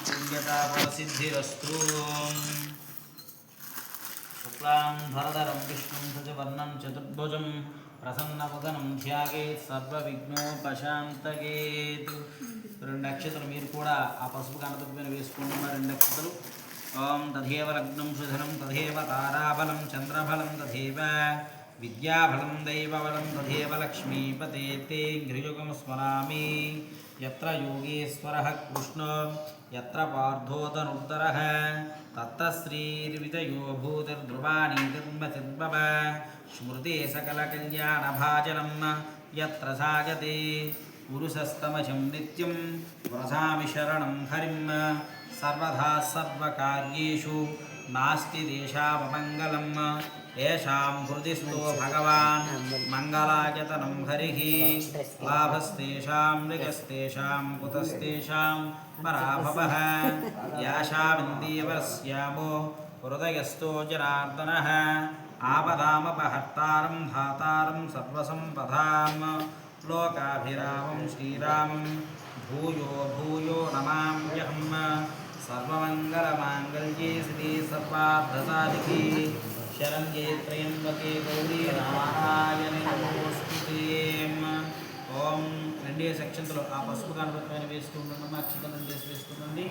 पुण्यताफलसिद्धिरस्तु। शुक्लां भरधरं विष्णुं शशिवर्णं चतुर्भुजं प्रसन्नवदनं ध्यायेत् सर्वविघ्नोपशान्तयेत्। రెండు అక్షతలు మీరు కూడా ఆ పసుపు గణపతి పైన వేసుకోండి. రెండు అక్షతలు. ఓం తథేవ లగ్నం సుధనం తథేవ తారాబలం చంద్రబలం తథేవ విద్యాబలం దైవబలం తథేవ లక్ష్మీపతే తే గృహయుగం స్మరామి. యత్ర యోగేశ్వరః కృష్ణో యత్ర పార్థోదనుత్తరః తత్ర శ్రీర్విజయో భూతిర్ధ్రువాణి నిర్మతిర్భవ స్మృతే సకలకల్యాణభాజనం యత్ర సాగతే పురుషస్తమశం నిత్యం వ్రజామి శరణం హరిం. సర్వదా సర్వకార్యేషు నాస్తి దేశావమంగళం. ఏషాం హృది స్థో భగవాన్ మంగళాయతనం హరిః. లాభస్తేషాం మృగస్తేషాం కుతస్తేషాం పరాభవః. యాశావిందేవస్యామో హృదయస్థో జనార్దనః. ఆపదామపహర్తారం ధాతారం సర్వసంపదాం. లోకాభిరామం శ్రీరామం భూయో భూయో నమామ్యహం. సర్వమంగళమాంగళ్యే శివే సర్వార్థసాధికే శరణ్యే త్రయంబకే గౌరీ నారాయణి నమోస్తుతే. ఓం రెండే సెక్షన్స్లో ఆ పసుపు గణపతి పైన వేస్తూ ఉండడం అక్షతలు చేసి వేస్తుండండి.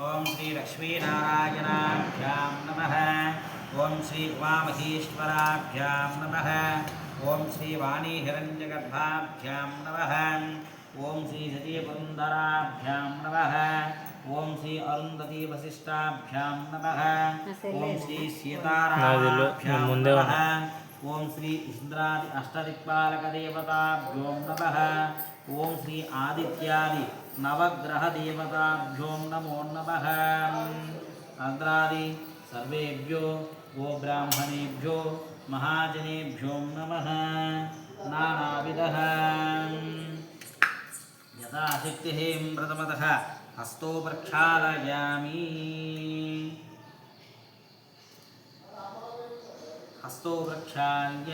ఓం శ్రీ లక్ష్మీనారాయణాభ్యాం నమః. ఓం శ్రీ ఉమామహేశ్వరాభ్యాం నమః. ఓం శ్రీ వాణీ హిరణ్యగర్భాభ్యాం నమః. ఓం శ్రీ సతీపురంధరాభ్యాం నమః. ఓం శ్రీ అరుంధతీ వశిష్టాభ్యాం నమః. ఓం శ్రీ సీతారామాభ్యాం నమః. ఓం శ్రీ ఇంద్రాది అష్టదిక్పాలక దేవతాభ్యో నమః. ఓం శ్రీ ఆదిత్యాది నవగ్రహ దేవతాభ్యో నమో నమః. అంద్రాది సర్వేభ్యో గోబ్రాహ్మణేభ్యో మహాజనేభ్యో నమః. నానావిధః యథాశక్తి ప్రథమతః హస్తో ప్రక్షాళయామి. హస్తో ప్రక్షాళ్య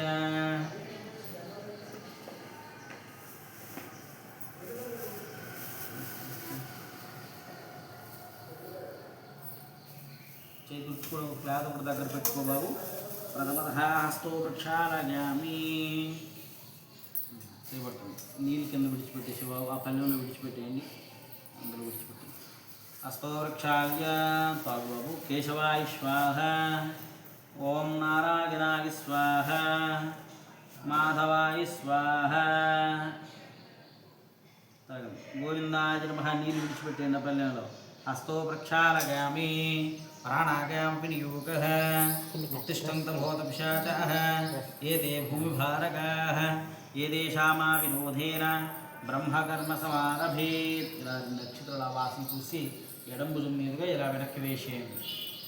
చేతులు క్లాత్ ఒకటి దగ్గర పెట్టుకో బాబు. ప్రథమతః హస్తో ప్రక్షాళయామి. చేపడుతుంది నీళ్ళు కింద విడిచిపెట్టేసి బాబు, ఆ పల్లెంలో విడిచిపెట్టేయండి, అందులో విడిచిపెట్టండి. హస్తో ప్రక్షాళ్య తాగు బాబు. కేశవాయ స్వాహ. ఓం నారాయణాయ స్వాహ. మాధవాయ స్వాహ. తాగండి. గోవిందాయ నమః. నీళ్ళు విడిచిపెట్టేయండి ఆ పల్లెంలో. హస్తో ప్రక్షాళయామి. ప్రాణాయామ వినియోగః. ఉత్తిష్టంతం భూతపిశాచాః ఏతే భూమిభారకాః ఏదేషామా విరోధేన బ్రహ్మకర్మ సమారభేత్. ఇలా నక్షత్రాల వాసన చూసి ఎడం భుజం మీదుగా ఇలా వెనక్కి వేసేయండి.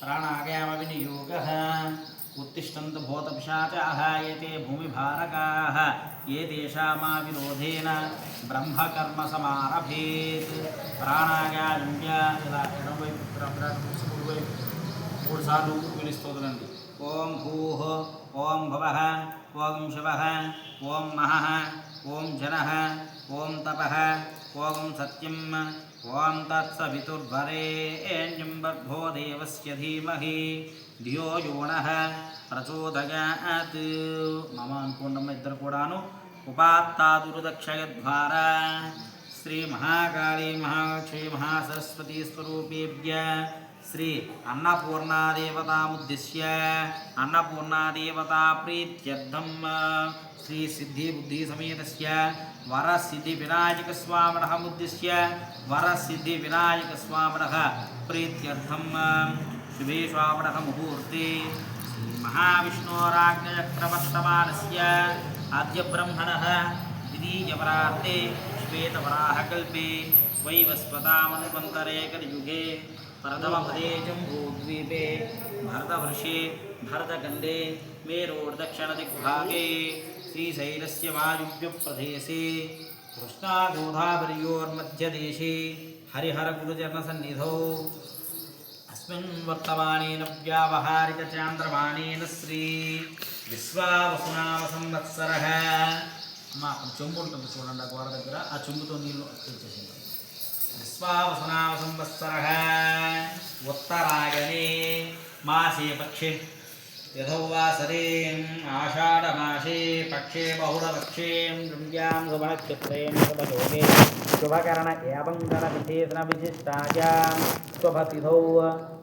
ప్రాణాయామ వినియోగః. ఉత్తిష్టంత భూతపిశాచాః ఏతే భూమిభారకాః ఏదేషామా విరోధేన బ్రహ్మకర్మ సమారభేత్. ప్రాణాయామ్య ఇలా ఎడమవైపు కుడివైపు 3 సార్లు పిలుస్తోందండి. ఓం భూః ఓం భవః ఓం శివః ఓం మహః ఓం జనః ఓం తపః ఓం సత్యం ఓం తత్సవితుర్వరేణ్యం భర్గో దేవస్య ధీమహి ధియో యో నః ప్రచోదయాత్. మమ అనుకోండమ్మ ఇద్దరు కూడాను. ఉపాత్తాదురుదక్షయద్వారా శ్రీ మహాకాళీ మహాక్షీ మహాసరస్వతీ స్వరూపేభ్య శ్రీ అన్నపూర్ణాదేవతాముద్దిశ్య అన్నపూర్ణాదేవతా ప్రీత్యర్థం శ్రీ సిద్ధి బుద్ధి సమేతస్య వరసిద్ధి వినాయక స్వామినఃముద్దిశ్య వరసిద్ధి వినాయక స్వామినః ప్రీత్యర్థం శుభే శ్రావణ ముహూర్తే శ్రీ మహావిష్ణోరాజ్ఞచక్రవర్తమానస్య ఆద్య బ్రహ్మణః ద్వితీయవరార్తే శ్వేతవరాహకల్పే వైవస్వతామన్వంతరే కలియుగే ప్రథమపదే జంబూద్వీపే భరతవర్షే భరతఖण्डे मेरोर्दक्षिणदिग्भागे श्रीशैलस्य वायुव्यप्रदेशे कृष्णागोदावर्योर्मध्यदेशे हरिहरगुरुजनसन्निधौ अस्मिन् वर्तमानेन व्यावहारिकचान्द्रमानेन श्री విశ్వావసునామ మా చెంబు ఉంటుంది చూడండి ఆ గోడ దగ్గర, ఆ చెంబుతో నీళ్ళు తెచ్చేసింది. విశ్వావసునామ సంవత్సర उत्तरायणे मासे पक्षे यथो वासरे आषाढमासे पक्षे बहुलपक्षे गृह्यां शुभनक्षत्रे शुभयोगे शुभकरण एवं गणविशेषणविशिष्टायां शुभतिथौ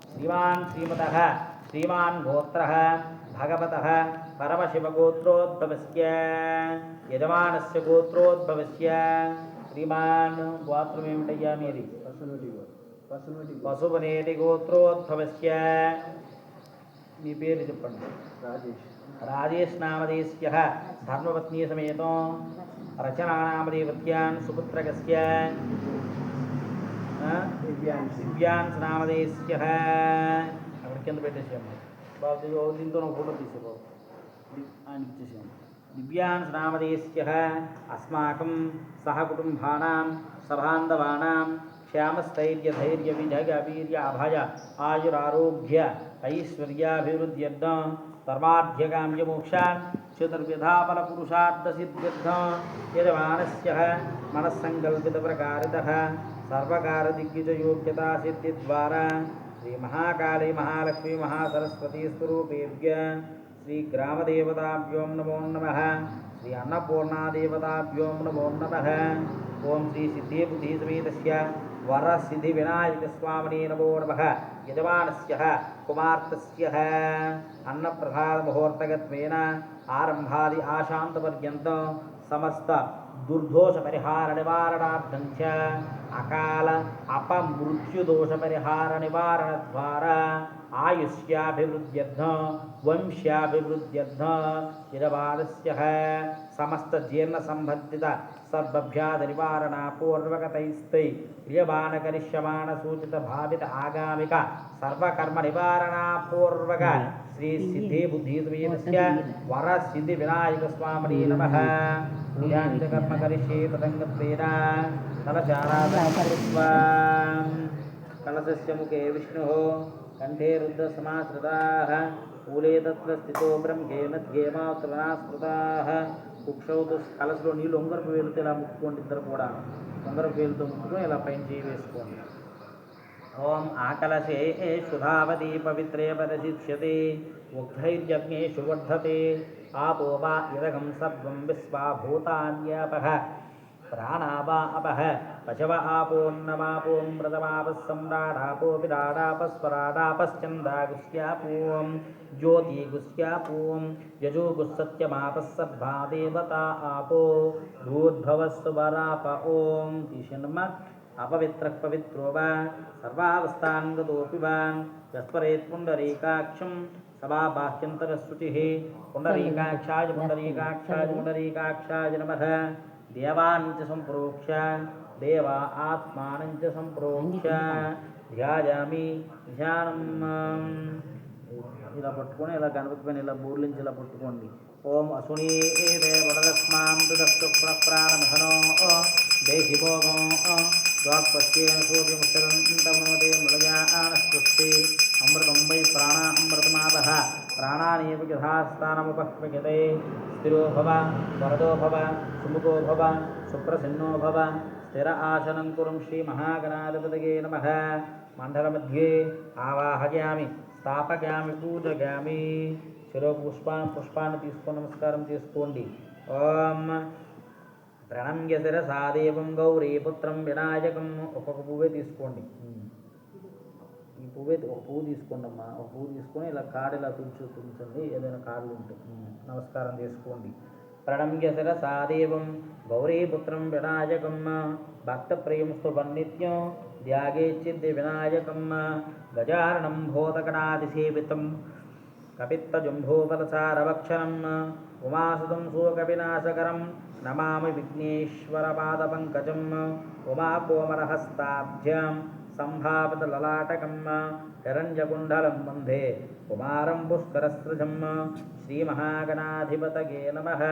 श्रीमान् श्रीमतः श्रीमान् गोत्रः भगवतः परमशिवगोत्रोद्भवस्य यजमानस्य गोत्रोद्भवस्य श्रीमान् गोत्रमेमिटయ్యా మీది పశుపనేటి గోత్రోద్భవस्य మీ పేరు చెప్పండి రాజేష్ నామధేయస్య ధర్మపత్ని సమేతం రచనా నామధేయవత్యాన్ సుపుత్రకస్య దివ్యాన్స్ నామధేయస్య అక్కడ కింద పెట్టేసాము బాబు దీంతో ఒక ఫోటో తీసేబాబు ఆయనకి ఇచ్చేసాము దివ్యాన్స్ నామధేయస్య అస్మాకం సహకుటుంబానాం సబాంధవానాం క్షేమస్థైర్య ధైర్య విజయ వీర్య అభయ ఆయురారోగ్య ఐశ్వర్యాభివృద్ధ్యర్థం ధర్మార్థ్యకామ్యమోక్షాన్ చతుర్విధాఫలపురుషార్థసిద్ధ్యర్థం యజమానస్య మనస్సంకల్పితప్రకారితః సర్వకారదిగ్విజయోగ్యతాసిద్ధిద్వారా శ్రీమహాకాళీ మహాలక్ష్మీ మహాసరస్వతీ స్వరూపేభ్య శ్రీగ్రామదేవతాభ్యో నమో నమః శ్రీ అన్నపూర్ణాదేవతాభ్యో నమో నమః ఓం శ్రీ సిద్ధిబుద్ధిసమేతస్య వరసిద్ధివినాయకస్వామినే నమో నమః యజమానస్య కుమార్తెస్య అన్నప్రసాదముహూర్తగత్వేన ఆరంభాది ఆశాంతపర్యంతం సమస్త దుర్దోషపరిహార నివారణార్థం చ అకాల అపమృత్యుదోషపరిహార నివారణ ద్వారా ఆయుష్యాభివృద్ధ్యర్థం వంశ్యాభివృద్ధ్యర్థం యజమానస్య సమస్త జీర్ణ సంబంధిత సర్వభ్యాధి నివారణ పూర్వకతైస్తై క్రియమాణ సూచిత భావిత ఆగామిక సర్వకర్మ నివారణ పూర్వక శ్రీ సిద్ధి బుద్ధి సమేతస్య వర సిద్ధి వినాయక స్వామినే నమః పూజాంచ కర్మ కరిష్యే తదంగత్వేన కలశారాధనకృత్వా కలశస్య ముఖే విష్ణుః కంఠే రుద్రసమాశ్రితాః మూలే తత్ర స్థితో బ్రహ్మే మధ్యే మాతృనాస్కృతాః కుక్షౌ కలశలో నీళ్ళు ఉంగరపు వేలుతో ఇలా ముక్కుకోండి ఇద్దరు కూడా ఉంగరపు వేలుతో ముక్కుకొని ఇలా పైన చేయి వేసుకోండి ఓం ఆకలశే శుధావతి పవిత్రే పరిశిష్యతే ఉగ్ధైర్యజ్ఞేషు వర్ధతే ఆపో వా ఇదగం సర్వం విశ్వా భూతాన్యాపః ప్రాణావా అపః పశవ ఆపోన్నమాపోం మృతమాపः సమ్రాడాపో విరాడాపస్వరాడాపశ్చందాగుస్యాపోం జ్యోతిగుస్యాపోం యజోగుస్సత్యమాపः సర్వా దేవతా ఆపో భూద్భవస్సు వరాప ఓం తీషణమ్మ అపవిత్ర పవిత్రో వా సర్వావస్థాంగతోపి వా యస్పరేత్ పుండరీకాక్షం సభాబాహ్యంతరశుచిః పుండరీకాక్షాయ పుండరీకాక్షాయ పుండరీకాక్షాయ నమః దేవాన్ చ సంప్రోక్ష దేవా ఆత్మానం చ సంప్రోక్ష ధ్యాయామి ధ్యానం ఇలా పట్టుకొని ఇలా గణపతి పైన ఇలా బూర్లించి ఇలా పట్టుకోండి ఓం అసునీ వడరస్మాం దుఃఖప్రాణమహనో దేహి భోగం ద్వాత్పత్యేన సూర్యముత్తరంతమోదే మృగయానస్పృష్టి అమృతం వై ప్రాణామృతమాపః ప్రాణానేవ యథాస్థానముపక్ష్యతే స్థిరో భవ వరదో భవ సుముఖో భవ సుప్రసన్నో భవ స్థిర ఆసనం కురం శ్రీ మహాగణాధిపతయే నమః మండల మధ్యే ఆవాహయామి స్థాపయామి పూజయామి శిరో పుష్పాన్ని తీసుకొని నమస్కారం చేసుకోండి ఓం ప్రణమ్య శిరసా దేవం గౌరీపుత్రం వినాయకం ఒక్కొక్క పువ్వే తీసుకోండి ఈ పువ్వే ఒక పువ్వు తీసుకోండి అమ్మా ఒక పువ్వు తీసుకొని ఇలా కాడు ఇలా తుంచండి ఏదైనా కాళ్ళు ఉంటాయి నమస్కారం చేసుకోండి ప్రణమ్య శిరసా దేవం గౌరీపుత్రం వినాయకం భక్త ప్రేమస్తు వన్నిత్యం ధ్యాగేచ్చిద్ది వినాయకం గజారణం భూతగణాదిసేవితం కపిత్తజంభూఫలసారవక్షరం ఉమాసుతం శోకవినాశకరం నమామి విఘ్నేశ్వరపాదపంకజం ఉమాకోమరహస్తాభ్యాం సంభావిత లలాటకం హిరణ్యకుండలం వందే కుమారం పుష్కరస్రజం శ్రీమహాగణాధిపతయే నమః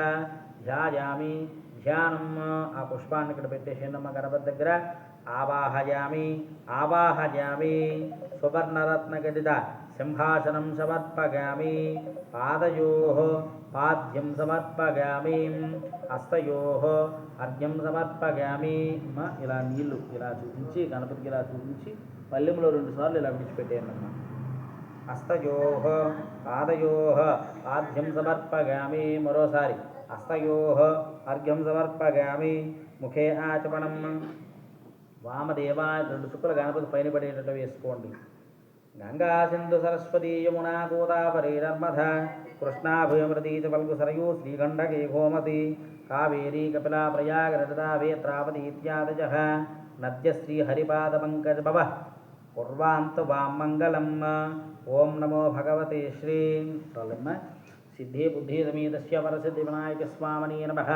ధ్యాయామి ధ్యానం ఆ పుష్పాన్ని ఇక్కడ పెట్టేసేనమ్మ గణపతి దగ్గర ఆవాహయామి సువర్ణరత్నగదిత సింహాసనం సమర్పయామి పాదయోః పాద్యం సమర్పయామి హస్తయోః అర్ఘ్యం సమర్పయామి ఇలా నీళ్ళు ఇలా చూపించి గణపతికి ఇలా చూపించి పల్లెంలో 2 సార్లు ఇలా విడిచిపెట్టేయండి అమ్మా. హస్తయోః పాదయోః ఆద్యం సమర్పయామి. మరోసారి హస్తయోః అర్ఘ్యం సమర్పయామి. ముఖే ఆచమనం. వామదేవ 2 చుక్కలు గణపతి పైన పడేటట్టు వేసుకోండి. గంగా సింధు సరస్వతీ యమునా గోదావరి నర్మద కృష్ణా భూమృతి చ పల్గు సరయూ శ్రీగండకీ గోమతి కావేరీ కపిలా ప్రయాగ నర్మదా వేత్రావతి ఇత్యాదయః నద్యశ్రీ హరిపాద పంకజ భవ కుర్వాంతు వాం మంగళం. ఓం నమో భగవతే శ్రీ సిద్ధి బుద్ధి సమేతస్య వరసిద్ధి వినాయక స్వామిని నమః.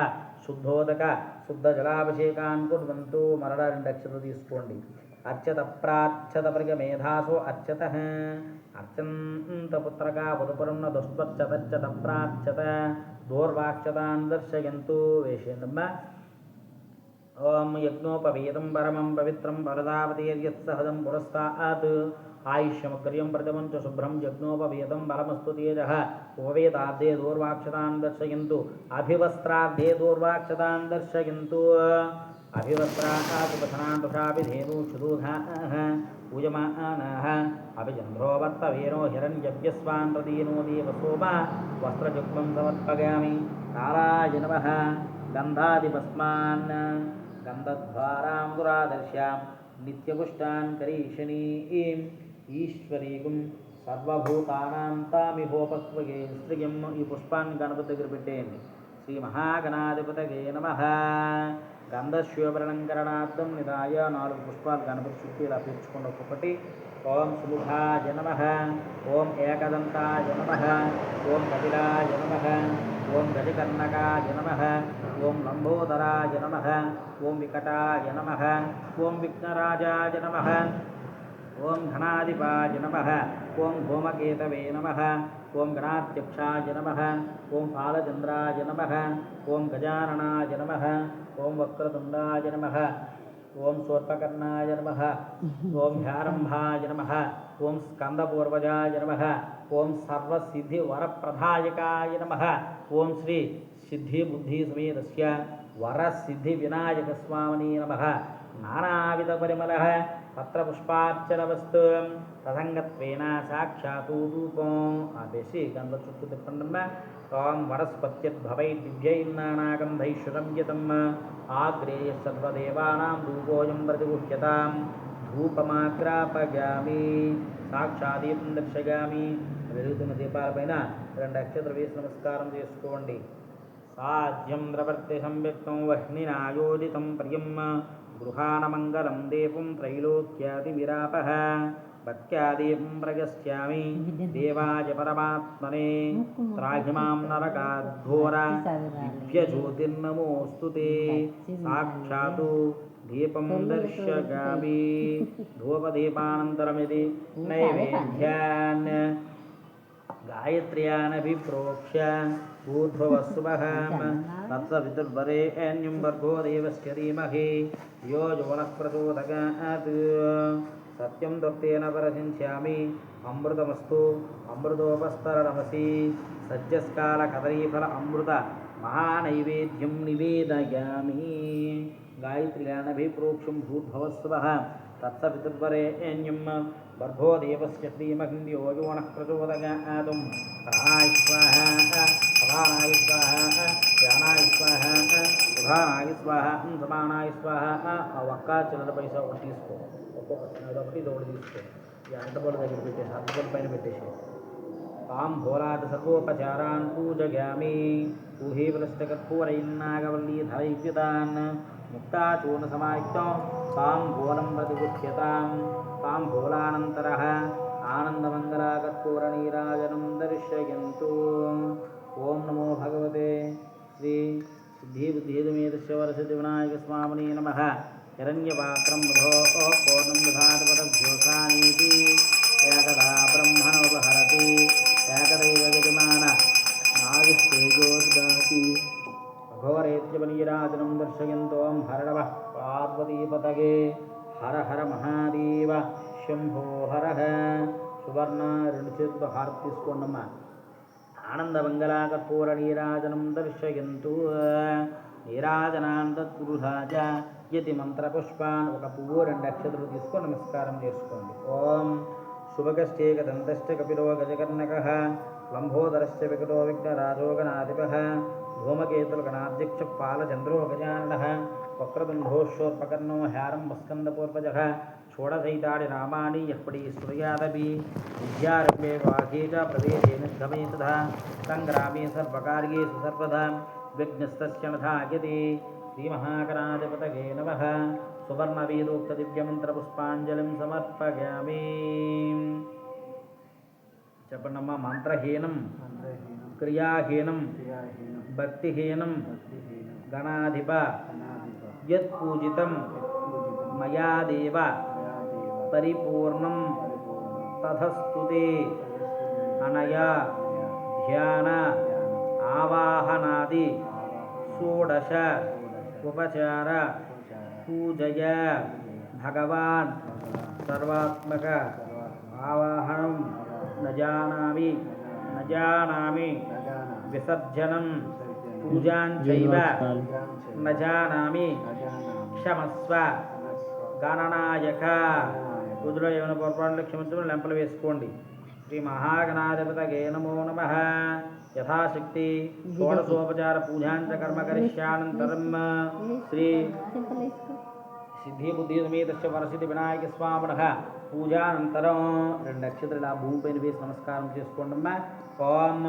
శుద్ధోదక శుద్ధ జలాభిషేకాన్ కుర్వంతు. మరణ 2 అక్షతలు తీసుకోండి. అర్చత ప్రార్చత పరిగమేధాసో అర్చత అర్చంత పుత్రక పుదుపురం దుష్పర్చతర్చత ప్రార్చత దూర్వాక్షతాన్ దర్శయంతు. వేషేందమ్మ. ఓం యజ్ఞోపవేదం పరమం పవిత్రం వరదావతీర్యత్సహదం పురస్తాత్ ఆయుష్యమగ్ర్యం ప్రథమం చ శుభ్రం యజ్ఞోపవేదం బలమస్తు తేజః. ఉపవేదార్థే దూర్వాక్షతాన్ దర్శయంతు. అభివస్త్రార్థే దూర్వాక్షతాన్ దర్శయంతు. అభివస్త్రాదుపథనాంతుషాపి ధేను క్షుదూధాః పూజమానాః అభిచంద్రో వర్తవేనో హిరణ్యవ్యస్వాన్ ప్రదీనో దేవసోమ వస్త్రయుగ్మం సమర్పయామి. కాలాయ నమః. గంధాదిభస్మాన్ గంధద్వారాం దురాదర్శ్యాం నిత్యపుష్టాన్ కరీషణీం ఈశ్వరీకుం సర్వభూతానాం తామిహోపక్వగే శ్రియం. ఈ పుష్పాన్ని గణపతి దగ్గర పెట్టేయండి. శ్రీ మహాగణాధిపతగే నమః. గంధశ్యోభరణంకరణార్థం నిదాయ 4 పుష్పాలు గణపతి చుట్టూ ఇలా పేర్చుకోండి ఒక్కొక్కటి. ఓం సుముఖాయ నమః. ఓం ఏకదంతాయ నమః. ఓం కపిలాయ నమః. ఓం గజకర్ణకాయ నమః. ఓం లంబోదరాయ నమః. ఓం వికటాయ నమః. ఓం విఘ్నరాజాయ నమః. ఓం ఘనాధిపాయ నమః. ఓం ధూమకేతవే నమః. ఓం గణాధ్యక్షాయ నమః. ఓం బాలచంద్రాయ నమః. ఓం గజాననాయ నమః. ఓం వక్రతుండాయ నమః. ఓం శూర్పకర్ణాయ నమః. ఓం హ్యారంభాయ నమః. ఓం స్కందపూర్వజాయ నమః. ఓం సర్వసిద్ధి వరప్రదాయకాయ నమః. ఓం శ్రీ సిద్ధి బుద్ధి సమేతస్య వరసిద్ధి వినాయక స్వామిని నమః. నానావిధ పరిమళః పత్రపుష్పార్చనవస్తు తదంగత్వేన సాక్షాత్తు ధూపం. ఆపేసి గంధ చుట్టూ తిప్పండమ్మ. ఓం వరస్పత్యద్భవై దివ్యైర్నానాగంధైశ్వరం యతం ఆగ్రేయ సర్వదేవానాం ధూపోయం ప్రతిగుహ్యతాం. ధూపమాగ్రాపయామి. సాక్షాదీపం దర్శయామి. వెలుగుతున్న దీపాలపైన 2 అక్షతలు వేసి నమస్కారం చేసుకోండి. సాధ్యం ద్రవర్తి సంవ్యక్తం వహ్నినాయోజితం ప్రియం గృహాణమంగళం దీపం త్రైలోక్యాది విరాపః. భక్త్యాదీపం ప్రయస్యామి దేవాయ పరమాత్మనే. త్రాహిమాం నరకాద్ఘోర దివ్యజ్యోతిర్నమోऽस्तुते. సాక్షాత్తు దీపం దర్శయామి. ధూపదీపానంతరమిది నైవేద్యాన్ గాయత్ర్యానభిప్రోక్ష్య ఊర్ధ్వవస్సుభః తత్సవితుర్వరేణ్యం భర్గో దేవస్య ధీమహి యో యో నః ప్రచోదయాత్. సత్యం దత్తేన పరచించామి అమృతమస్తు అమృతోపస్తరణమసి. సజ్జస్కాల కదలీఫల అమృత మహానైవేద్యం నివేదయామి. గాయత్ర్యానభిప్రోక్షం భూర్భవస్సుభః తత్సవితుర్వరేణ్యం భర్గో దేవస్య ధీమహి యో యో నః ప్రచోదయాత్. ప్రాణాయ స్వాహా సమానాయ స్వాహా ధ్యానాయ స్వాహా ఉదానాయ స్వాహా సమానాయ స్వాహా. ఆ ఒక్క చిల్లర పైసా ఒకటి తీసుకో. ఒక్కొక్కటి అదొకటి ఇదొకటి తీసుకో. ఈ అంటబోల దగ్గర పెట్టేసి అంటబోల పైన పెట్టేసి. తాంబూలాద సర్వోపచారాన్ పూజయామి. ఊహీవలష్టకర్పూరైర్నాగవల్లీధరైవ్యుతాన్ ముక్తాచూర్ణ సమాయుక్తం తాంబూలం ప్రతిగుహ్యతాం. తాంబూలానంతరః ఆనందమంగళకర్పూరనీరాజనం దర్శయంతు. ఓం నమో భగవతే శ్రీ సిద్ధి బుద్ధి సమేతస్య వరసిద్ధి వినాయక స్వామినే నమః. హిరణ్యపాత్రం మధో పూర్ణం విధాతపదభ్యోసానీతి ఏకదా బ్రహ్మణోపహరతి ఏకదైవ గతిమాన నావిస్తేజోదాతి. అఘోరేత్యపనీరాజనం దర్శయంతోం హరణవః పార్వతీపతగే. హర హర మహాదేవ శంభో హరః. సువర్ణ 2 చేతులతో హారతి తీసుకోండమ్మా. ఆనందమంగళకర్పూర నీరాజనం దర్శయంతు. నీరాజనాన్ తత్పురుషాచ యతి మంత్రపుష్పాన్ ఒక పువ్వు 2 అక్షతలు తీసుకొని నమస్కారం చేసుకోండి. ఓం శుభగశ్చేకదంతశ్చ కపిలో గజకర్ణకః లంబోదరశ్చ వికటో విఘ్నరాజో గణాధిపః ధూమకేతుర్గణాధ్యక్ష పాలచంద్రో గజాననః వక్రతుండోశ్వోర్పకర్ణో హ్యారంబ స్కందపూర్వజః షోడశైతాని నామాని యఃపడి శ్రుయాదపి విద్యారంభే వాకే చ ప్రవేశే నిర్గమే తథా సంగ్రామే సర్వకార్యేషు సర్వదా విఘ్నస్తస్య నధాయతే. శ్రీమహాగణాధిపతయే నమః. సువర్ణవేదోక్తదివ్యమంత్రపుష్పాంజలిం సమర్పయామి. చెప్పండమ్మా. మంత్రహీనం క్రియాహీనం భక్తిహీనం గణాధిప యత్పూజితం మయా దేవ పరిపూర్ణం తథస్తుతే అనయా ధ్యాన ఆవాహనాది షోడశ ఉపచార పూజయ భగవాన్ సర్వాత్మక ఆవాహనం నజానామి విసర్జనం పూజాంచైవ నజానామి క్షమస్వ గణనాయక. పూజలో ఏమైనా పొరపాట్లు క్షమించమని లెంపలు వేసుకోండి. శ్రీ మహాగణాధిపతయే నమో నమః. యథాశక్తి షోడశోపచార పూజాంచ కర్మ కరిష్యానంతరం శ్రీ సిద్ధి బుద్ధి సమేతస్య వరసిద్ధి వినాయక స్వామినః పూజానంతరం 2 అక్షతలు ఇలా భూమిపైన వేసి నమస్కారం చేసుకోండమ్మా. ఓం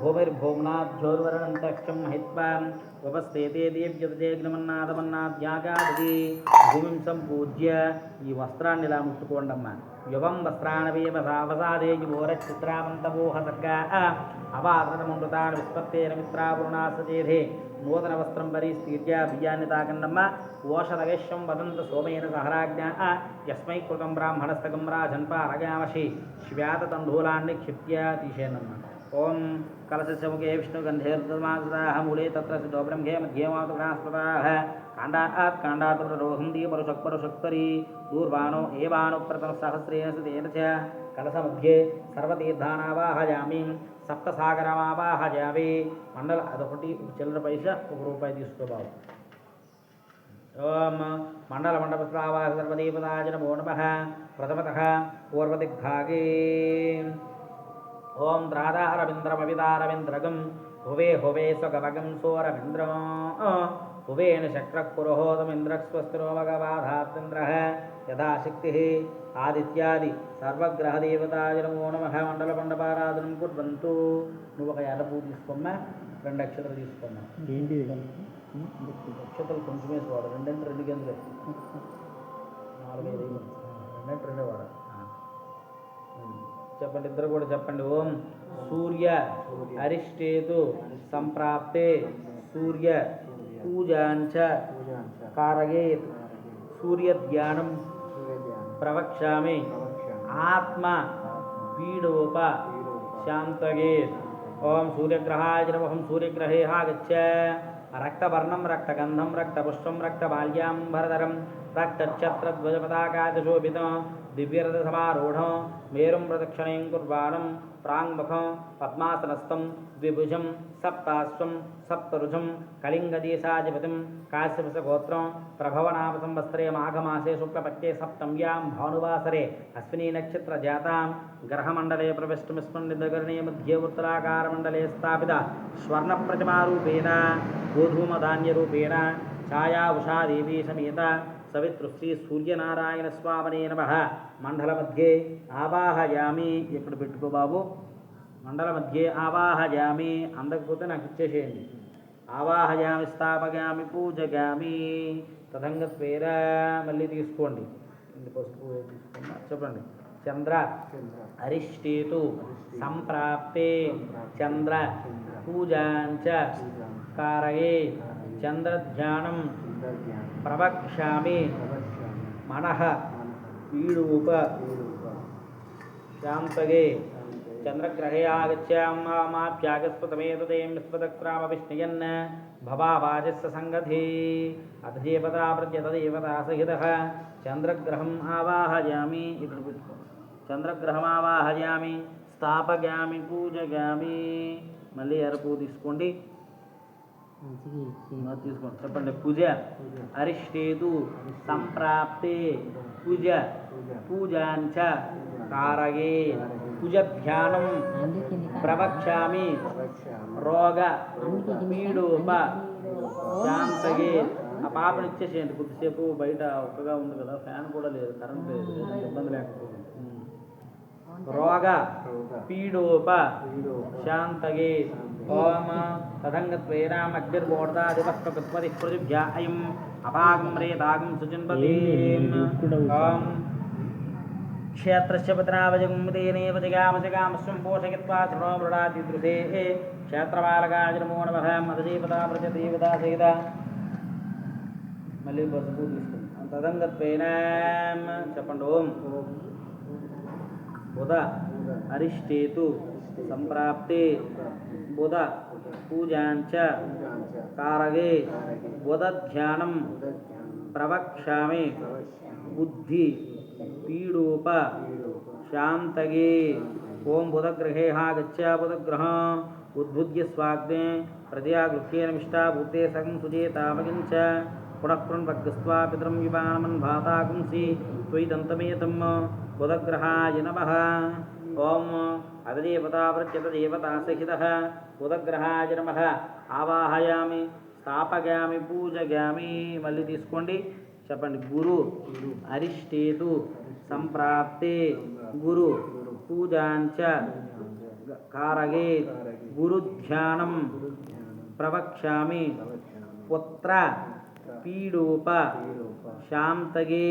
భూమిర్భూమ్నాథ్యోర్వరణంతక్షం మహిత్వా ఉపస్థితే దేవ్యతేగ్నమన్నాదమన్నాద్యాగాది భూమిం సంపూజ్య ఈ వస్త్రాన్ని ఇలా ముట్టుకోండమ్మా. యువం వస్త్రాణవేమసాదేయువోరచిత్రామంతమోహ సర్గా అవాదృతమృతాన్ని విస్పత్తేన మిత్రాపురుణాసచేధే నూతన వస్త్రం పరిస్థిత్య బియ్యాన్ని తాకండమ్మ. ఓషధవేశ్యం వదంత సోమేన సహరాజ్ఞా యస్మై కృతం బ్రాహ్మణస్తకం రాజన్పారగామషి శ్వేతతండూలాన్ని క్షిప్య తీసేనమ్మ. ఓం కలశముఖే విష్ణుగంధేర్మాసదాహ మూలే తత్ర సిద్ధో బ్రహ్మే మధ్యే మాతృస్పదాహ కాండాత్ కాండాత్ రోహంది పరుషక్పరుషక్తరీ దూర్వాణో ఏవాణో ప్రథమ సహస్రేణ సుతేన చ కలశ మధ్యే సర్వతీర్థానావాహయామి సప్తసాగరమావాహయామి. మండల అదొకటి చిల్లర పైస ₹1 తీసుకోబావు. ఓం మండల మండపస్రావాహ సర్వదేవతాయ నమో నమః. ప్రథమతః పూర్వదిగ్భాగే ఓం ద్రాదారవింద్రమవిదారవింద్రగం హువే హువే స్వగవగం సోరవింద్రం హువేన శక్రః పురోహోతమింద్రస్వస్తిరో భగవాధాత్మింద్రః యథాశక్తి ఆదిత్యాది సర్వగ్రహదేవతాయ నమో నమః. మండల మండపారాధనం కుర్వంతు. నువ్వు ఒక ఎర్రపూ తీసుకోమ్మా. 2 అక్షతలు తీసుకోమ్మా. అక్షతలు కొంచెం వేసుకోవాలి. 2 అంటే 2 గంటలు 4 5 2 అంటే 2 వాడాలి. చెప్పండి. ఇద్దరు కూడా చెప్పండి. ఓం సూర్య అరిష్టేతు సంప్రాప్తే సూర్య పూజాంచ కారయేత్ సూర్య ధ్యానం ప్రవక్ష్యామి ఆత్మ పీడోప శాంతగే. ఓం సూర్యగ్రహాయ నమః. సూర్యగ్రహే ఆగచ్చ. రక్తవర్ణం రక్తగంధం రక్తపుష్పం రక్తమాల్యాంబరధరం రక్తఛత్రధ్వజపతాకాశోభితం దివ్యరథసమారూఢం మేరుం ప్రదక్షిణం కుర్వాణం ప్రాంగ్ముఖం పద్మాసనస్థం ద్విభుజం సప్తాశ్వం సప్తరుజం కళింగదేశాధిపతిం కాశ్యపసగోత్రం ప్రభవనామ సంవత్సరే మాఘమాసే శుక్లపక్షే సప్తమ్యాం భానువాసరే అశ్వినీ నక్షత్ర జాతాం గ్రహమండలే ప్రవిష్టమిస్మన్నిదగరణే మధ్యే ఉత్తరాకారమండలే స్థాపిత స్వర్ణప్రతిమారూపేణ గోధూమధాన్యరూపేణ ఛాయా ఉషాదేవీ సమేత సవితృశ్రీ సూర్యనారాయణ స్వామినే నమః. మండల మధ్యే ఆవాహయామి. ఎప్పుడు పెట్టుకో బాబు. మండల మధ్యే ఆవాహయామి. అందకపోతే నాకు ఇచ్చేసేయండి. ఆవాహయామి స్థాపయామి పూజగామి తదంగత్వేర. మళ్ళీ తీసుకోండి. పసుపు తీసుకున్నా. చెప్పండి. చంద్ర అరిష్టేతు సంప్రాప్తే చంద్ర పూజాంచ కారయే చంద్రధ్యానం ప్రవక్ష్యామి మనః పీడూప శాంతగే. చంద్రగ్రహే ఆగత్యామాప్యాగస్పతమేతదేం విస్పదక్రామవిష్ణయన్ భవావాజస్య సంగధే అథ దేవతా ప్రత్యతదేవతా సహితః చంద్రగ్రహం ఆవాహయామి. ఇక్కడ పెట్టుకో. చంద్రగ్రహం ఆవాహయామి స్థాపయామి పూజగామి. మళ్ళీ ఎరపు తీసుకోండి. తీసుకోండి చెప్పండి. పూజ అరిష్టేతు సంప్రాప్తే పూజ పూజాంచ కారగే పూజభ్యానం ప్రవక్ష్యామి రోగ పీడోప శాంతగే. ఆ పాపను ఇచ్చేసేయండి, కొద్దిసేపు బయట ఒక్కగా ఉంది కదా, ఫ్యాన్ కూడా లేదు, కరెంట్ లేదు, ఇబ్బంది లేకపోతుంది. రోగ పీడోప శాంతగే. ఓం తదంగత్వేనామగ్నిర్మోర్ధాదివస్త్రగత్వది పృథివ్యా అయం అపాగం రేతాగం సుచిన్పతీం. ఓం క్షేత్రస్య పతనావజగుందేనేవ జగామజగామస్వం పోషయత్వా శృణో మృడాతి దృశే క్షేత్రపాలకాయ నమో నమః. మదజీవతా ప్రజదేవతా సహిత మళ్ళీ పసుపు తీసుకుంది. తదంగత్వేన చెప్పండి. ఓం బుధ అరిష్టేతు సంప్రాప్తే బుధ పూజాంచ కారగే బుధధ్యానం ప్రవక్ష్యామి బుద్ధి పీడోప శాంతగే. ఓం బుధగ్రహే గచ్చ బుధగ్రహ ఉద్భుజ్య స్వాగ్నే ప్రత్యాగృహ్యేన మిష్టా భూతే సగం సుజేతామగించ పునఃపృణ్వగ్స్వా పితరం విమానమన్ భాతాగుంసి త్వయిదంతమేతం బుధగ్రహాయ నమః. ఓం అదదేవతా ప్రత్యతదేవతా సహితః బుధగ్రహాయ నమః. ఆవాహయామి స్థాపయామి పూజయామి. మళ్ళీ తీసుకోండి చెప్పండి. గురు అరిష్టేతు సంప్రాప్తే గురు పూజాంచ కారగే గురుధ్యానం ప్రవక్ష్యామి పుత్ర పీడోప శాంతగే.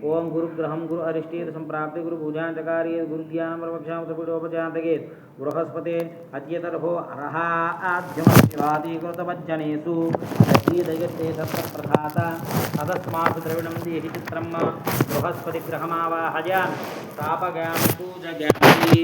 ఓం గురుగ్రహం గురు అరిష్టేతు సంప్రాప్తే గురు పూజాంచకార్యే గురుధ్యానం ప్రవక్ష్యామి పీడోపశాంతగే. బృహస్పతే అద్యతర్హో అర్హ ఆద్యమస్వాదీకృతవజ్జనేషు దయతే సత్ప్రధాత తదస్మాత్ ద్రవిణం దేహి చిత్రం బృహస్పతి గ్రహమావాహయామి స్థాపయామి పూజయామి.